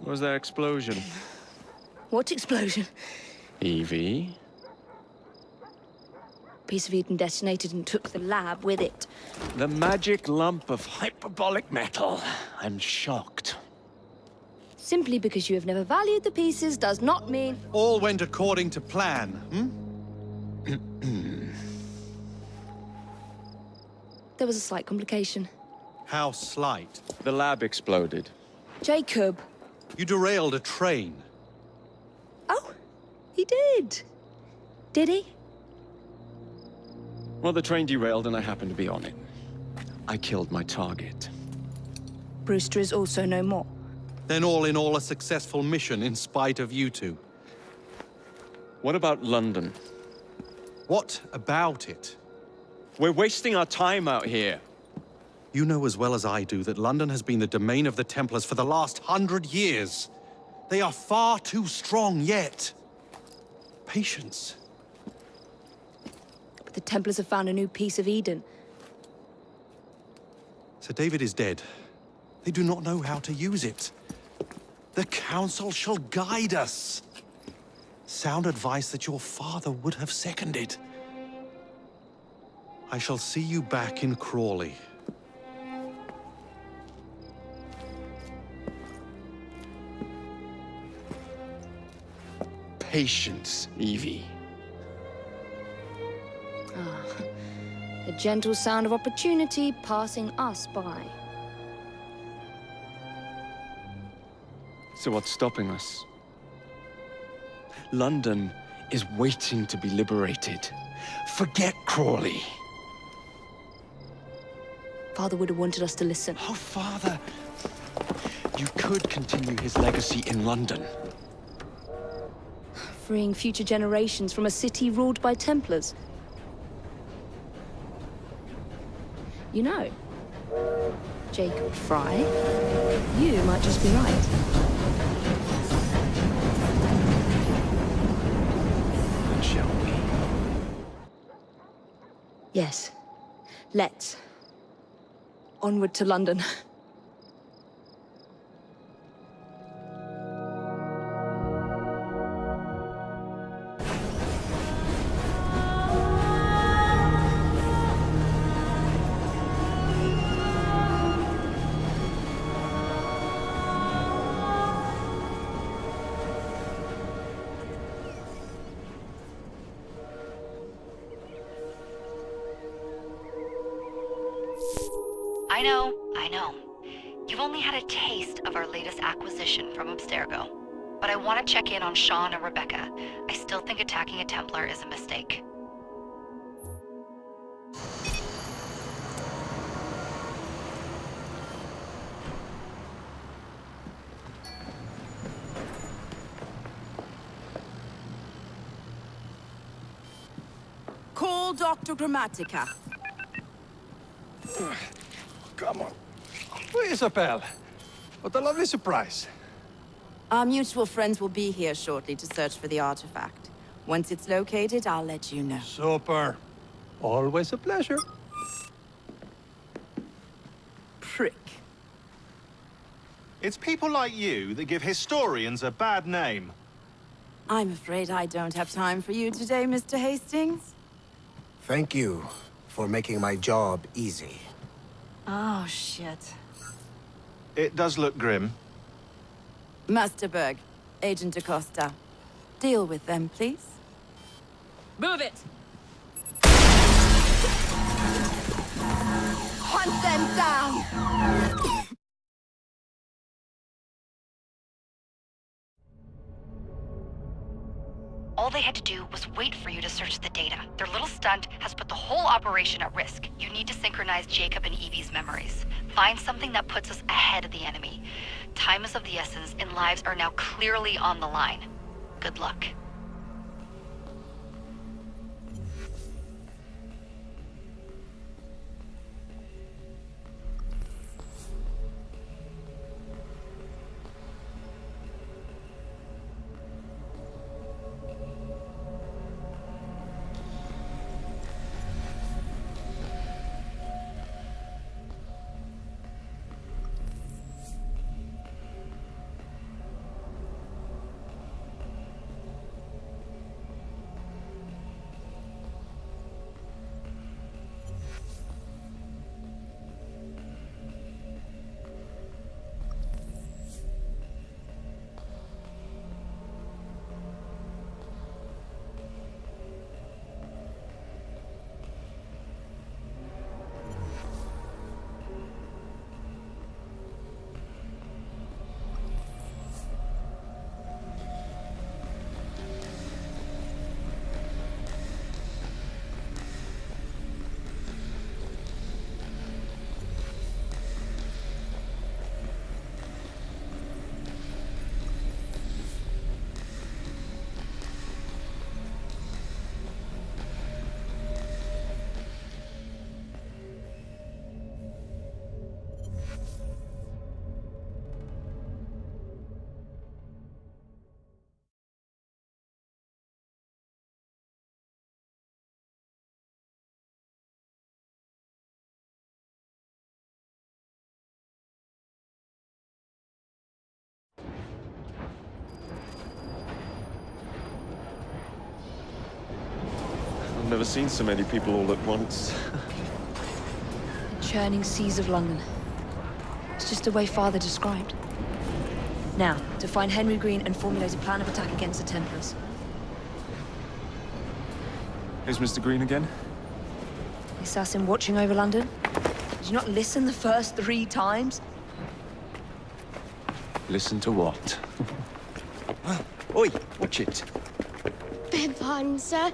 What was that explosion? What explosion? Evie? Piece of Eden detonated and took the lab with it. The magic lump of hyperbolic metal. I'm shocked. Simply because you have never valued the pieces does not mean... All went according to plan, There was a slight complication. How slight. The lab exploded. Jacob. You derailed a train. Oh, he did. Did he? Well, the train derailed and I happened to be on it. I killed my target. Brewster is also no more. Then all in all, a successful mission in spite of you two. What about London? What about it? We're wasting our time out here. You know as well as I do that London has been the domain of the Templars for the last 100 years. They are far too strong yet. Patience. But the Templars have found a new piece of Eden. Sir David is dead. They do not know how to use it. The Council shall guide us. Sound advice that your father would have seconded. I shall see you back in Crawley. Patience, Evie. The gentle sound of opportunity passing us by. So what's stopping us? London is waiting to be liberated. Forget Crawley. Father would have wanted us to listen. Oh, Father. You could continue his legacy in London. Freeing future generations from a city ruled by Templars. You know, Jacob Fry, you might just be right. Then shall we? Yes. Let's. Onward to London. I know. You've only had a taste of our latest acquisition from Abstergo. But I want to check in on Sean and Rebecca. I still think attacking a Templar is a mistake. Call Dr. Grammatica. Come on. Isabel, What a lovely surprise. Our mutual friends will be here shortly to search for the artifact. Once it's located, I'll let you know. Super. Always a pleasure. Prick. It's people like you that give historians a bad name. I'm afraid I don't have time for you today, Mr. Hastings. Thank you for making my job easy. Oh, shit. It does look grim. Master Berg, Agent DaCosta. Deal with them, please. Move it! Hunt them down! All they had to do was wait for you to search the data. Their little stunt has put the whole operation at risk. You need to synchronize Jacob and Evie's memories. Find something that puts us ahead of the enemy. Time is of the essence, and lives are now clearly on the line. Good luck. I've never seen so many people all at once. The churning seas of London. It's just the way Father described. Now, to find Henry Green and formulate a plan of attack against the Templars. Who's Mr. Green again? The assassin watching over London? Did you not listen the first 3 times? Listen to what? Oi, watch it. Beg pardon, sir.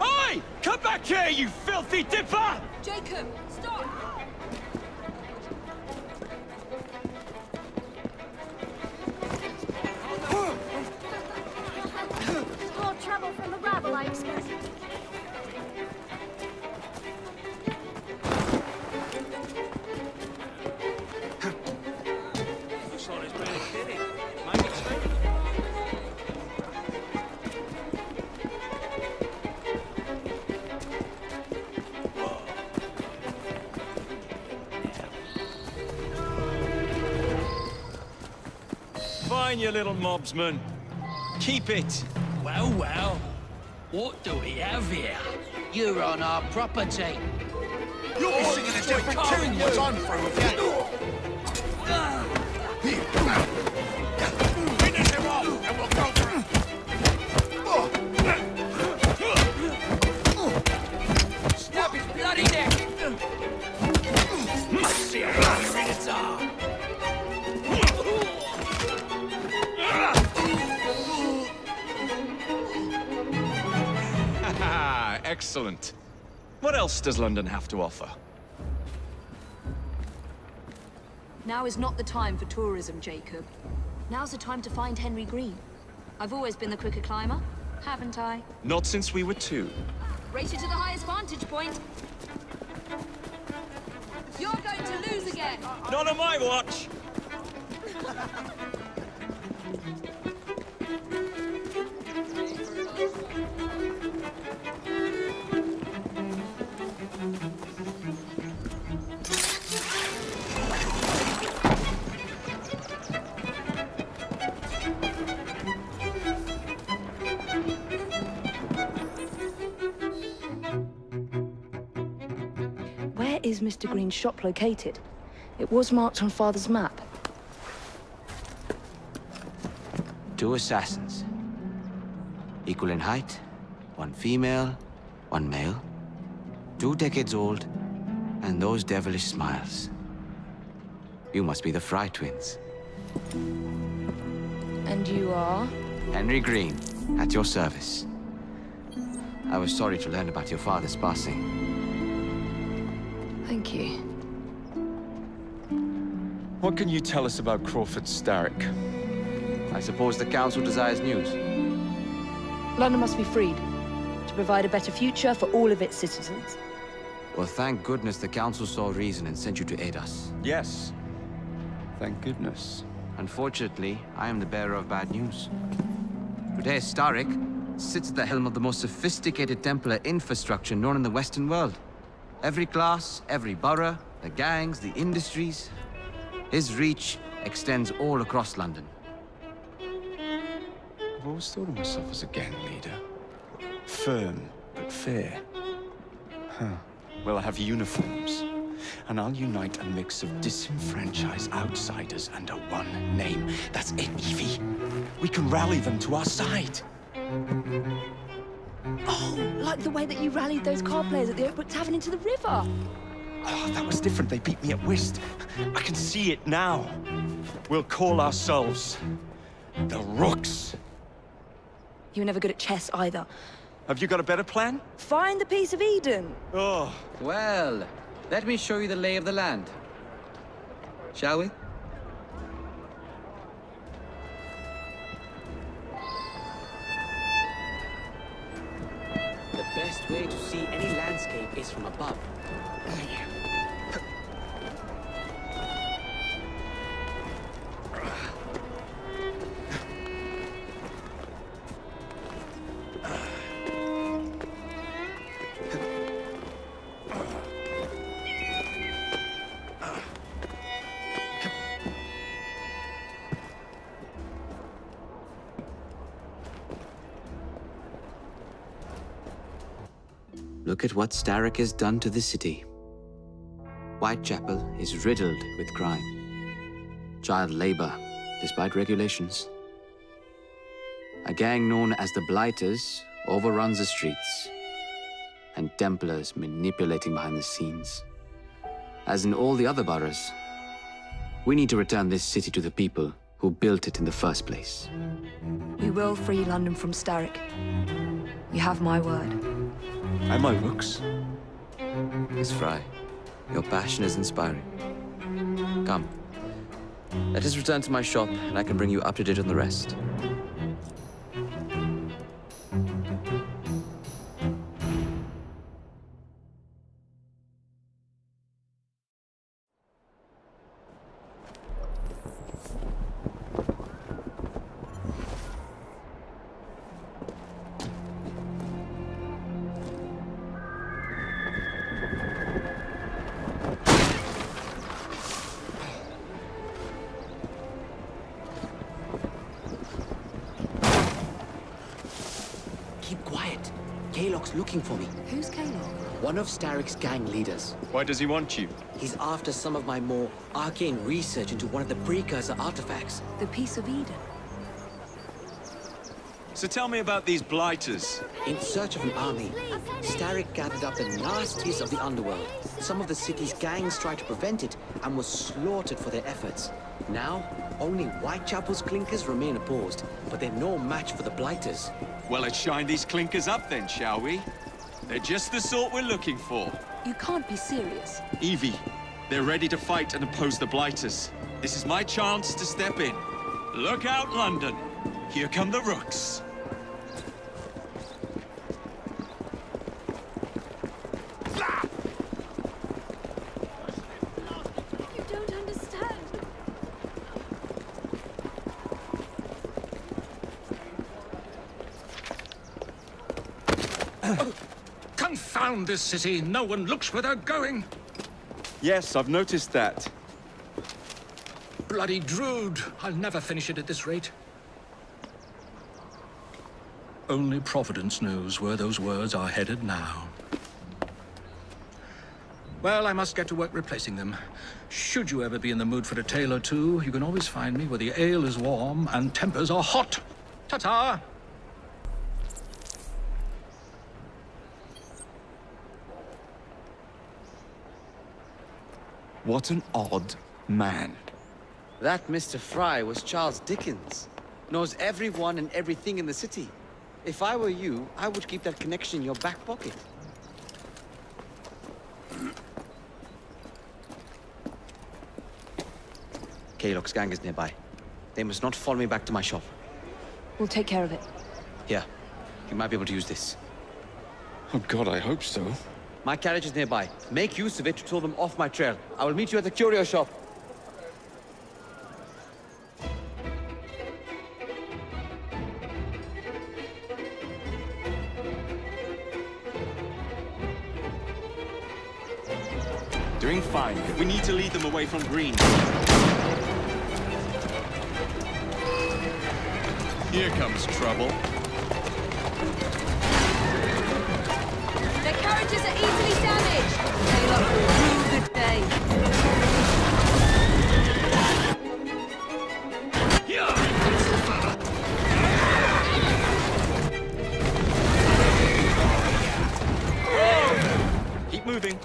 Oi! Come back here, you filthy dipper! Jacob, stop! More trouble from the rabble, I expect. Fine, you little mobsman. Keep it. Well, well. What do we have here? You're on our property. You'll be singing a different tune once I'm through with you. Finish him off, and we'll go for him. Snap his bloody neck! See a fire in its arm. Excellent. What else does London have to offer? Now is not the time for tourism, Jacob. Now's the time to find Henry Green. I've always been the quicker climber, haven't I? Not since we were 2. Race you to the highest vantage point. You're going to lose again! Not on my watch! Where is Mr. Green's shop located? It was marked on Father's map. 2 assassins. Equal in height, 1 female, 1 male. 2 decades old, and those devilish smiles. You must be the Fry twins. And you are? Henry Green, at your service. I was sorry to learn about your father's passing. Thank you. What can you tell us about Crawford Starrick? I suppose the Council desires news. London must be freed, to provide a better future for all of its citizens. Well, thank goodness the Council saw reason and sent you to aid us. Yes. Thank goodness. Unfortunately, I am the bearer of bad news. Today, Starrick sits at the helm of the most sophisticated Templar infrastructure known in the Western world. Every class, every borough, the gangs, the industries. His reach extends all across London. I've always thought of myself as a gang leader. Firm, but fair. Huh. Well, I have uniforms. And I'll unite a mix of disenfranchised outsiders under one name. That's it, Evie. We can rally them to our side. Oh, like the way that you rallied those card players at the Oakbrook Tavern into the river. Oh, that was different. They beat me at whist. I can see it now. We'll call ourselves the Rooks. You were never good at chess either. Have you got a better plan? Find the piece of Eden. Oh, Well, let me show you the lay of the land. Shall we? The best way to see any landscape is from above. Look at what Starrick has done to the city. Whitechapel is riddled with crime. Child labor, despite regulations. A gang known as the Blighters overruns the streets, and Templars manipulating behind the scenes. As in all the other boroughs, we need to return this city to the people who built it in the first place. We will free London from Starrick. You have my word. and my Rooks. Miss Fry, your passion is inspiring. Come. Let us return to my shop, and I can bring you up to date on the rest. Keep quiet. Kaylock's looking for me. Who's Kaylock? One of Starrick's gang leaders. Why does he want you? He's after some of my more arcane research into one of the precursor artifacts. The Piece of Eden. So tell me about these blighters. In search of an army, Starrick gathered up the nastiest of the underworld. Some of the city's gangs tried to prevent it and were slaughtered for their efforts. Now, only Whitechapel's clinkers remain opposed, but they're no match for the Blighters. Well, let's shine these clinkers up then, shall we? They're just the sort we're looking for. You can't be serious. Evie, they're ready to fight and oppose the blighters. This is my chance to step in. Look out, London. Here come the Rooks. Confound this city! No one looks where they're going! Yes, I've noticed that. Bloody Drood! I'll never finish it at this rate. Only Providence knows where those words are headed now. Well, I must get to work replacing them. Should you ever be in the mood for a tale or two, you can always find me where the ale is warm and tempers are hot. Ta-ta! What an odd man. That Mr. Fry was Charles Dickens. Knows everyone and everything in the city. If I were you, I would keep that connection in your back pocket. Kaylock's gang is nearby. They must not follow me back to my shop. We'll take care of it. Here, you might be able to use this. Oh God, I hope so. My carriage is nearby. Make use of it to throw them off my trail. I will meet you at the curio shop. Doing fine. We need to lead them away from Green. Here comes trouble. Their carriages are easily damaged. Kaylock will rue the day. Keep moving.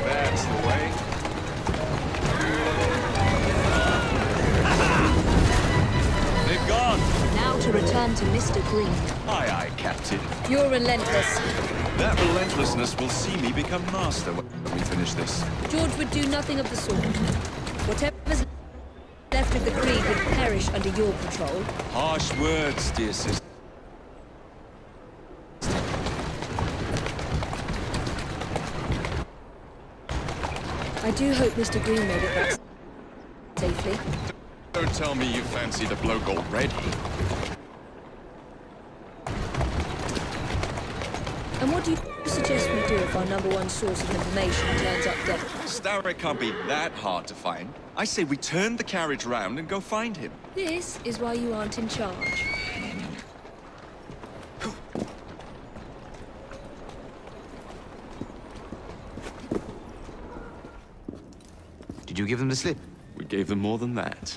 That's the way. They've gone. Now to return to Mr. Green. Aye, aye, Captain. You're relentless. That relentlessness will see me become master when we finish this. George would do nothing of the sort. Whatever's left of the Creed would perish under your control. Harsh words, dear sister. I do hope Mr. Green made it back safely. Don't tell me you fancy the bloke already. And what do you suggest we do if our #1 source of information turns up dead? Starrick can't be that hard to find. I say we turn the carriage round and go find him. This is why you aren't in charge. Did you give them the slip? We gave them more than that.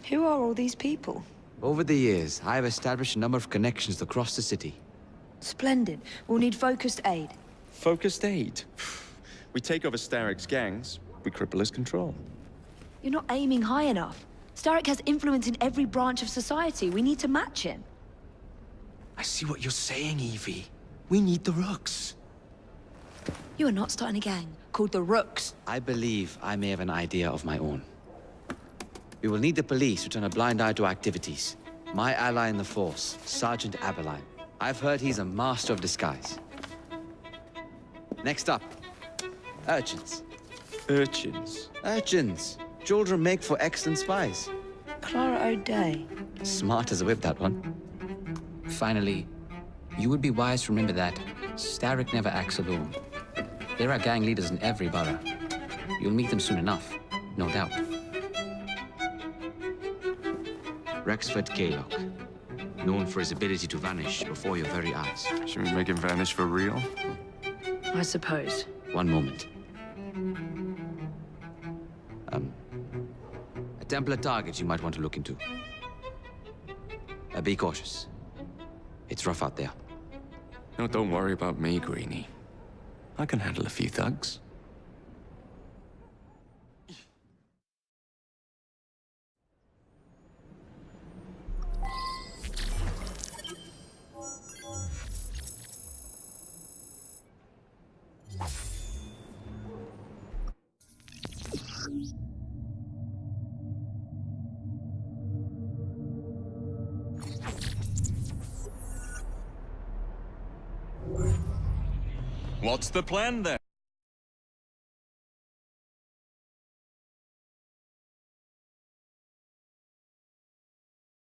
Who are all these people? Over the years, I have established a number of connections across the city. Splendid. We'll need focused aid. Focused aid. We take over Starrick's gangs, we cripple his control. You're not aiming high enough. Starrick has influence in every branch of society. We need to match him. I see what you're saying, Evie. We need the Rooks. You are not starting a gang called the Rooks. I believe I may have an idea of my own. We will need the police to turn a blind eye to activities. My ally in the force, Sergeant Aberline. I've heard he's a master of disguise. Next up, urchins. Urchins? Urchins. Children make for excellent spies. Clara O'Day. Smart as a whip, that one. Finally, you would be wise to remember that Starrick never acts alone. There are gang leaders in every borough. You'll meet them soon enough, no doubt. Rexford Kaylock, known for his ability to vanish before your very eyes. Should we make him vanish for real? I suppose. One moment. A Templar target you might want to look into. Be cautious. It's rough out there. No, don't worry about me, Greenie. I can handle a few thugs. What's the plan then?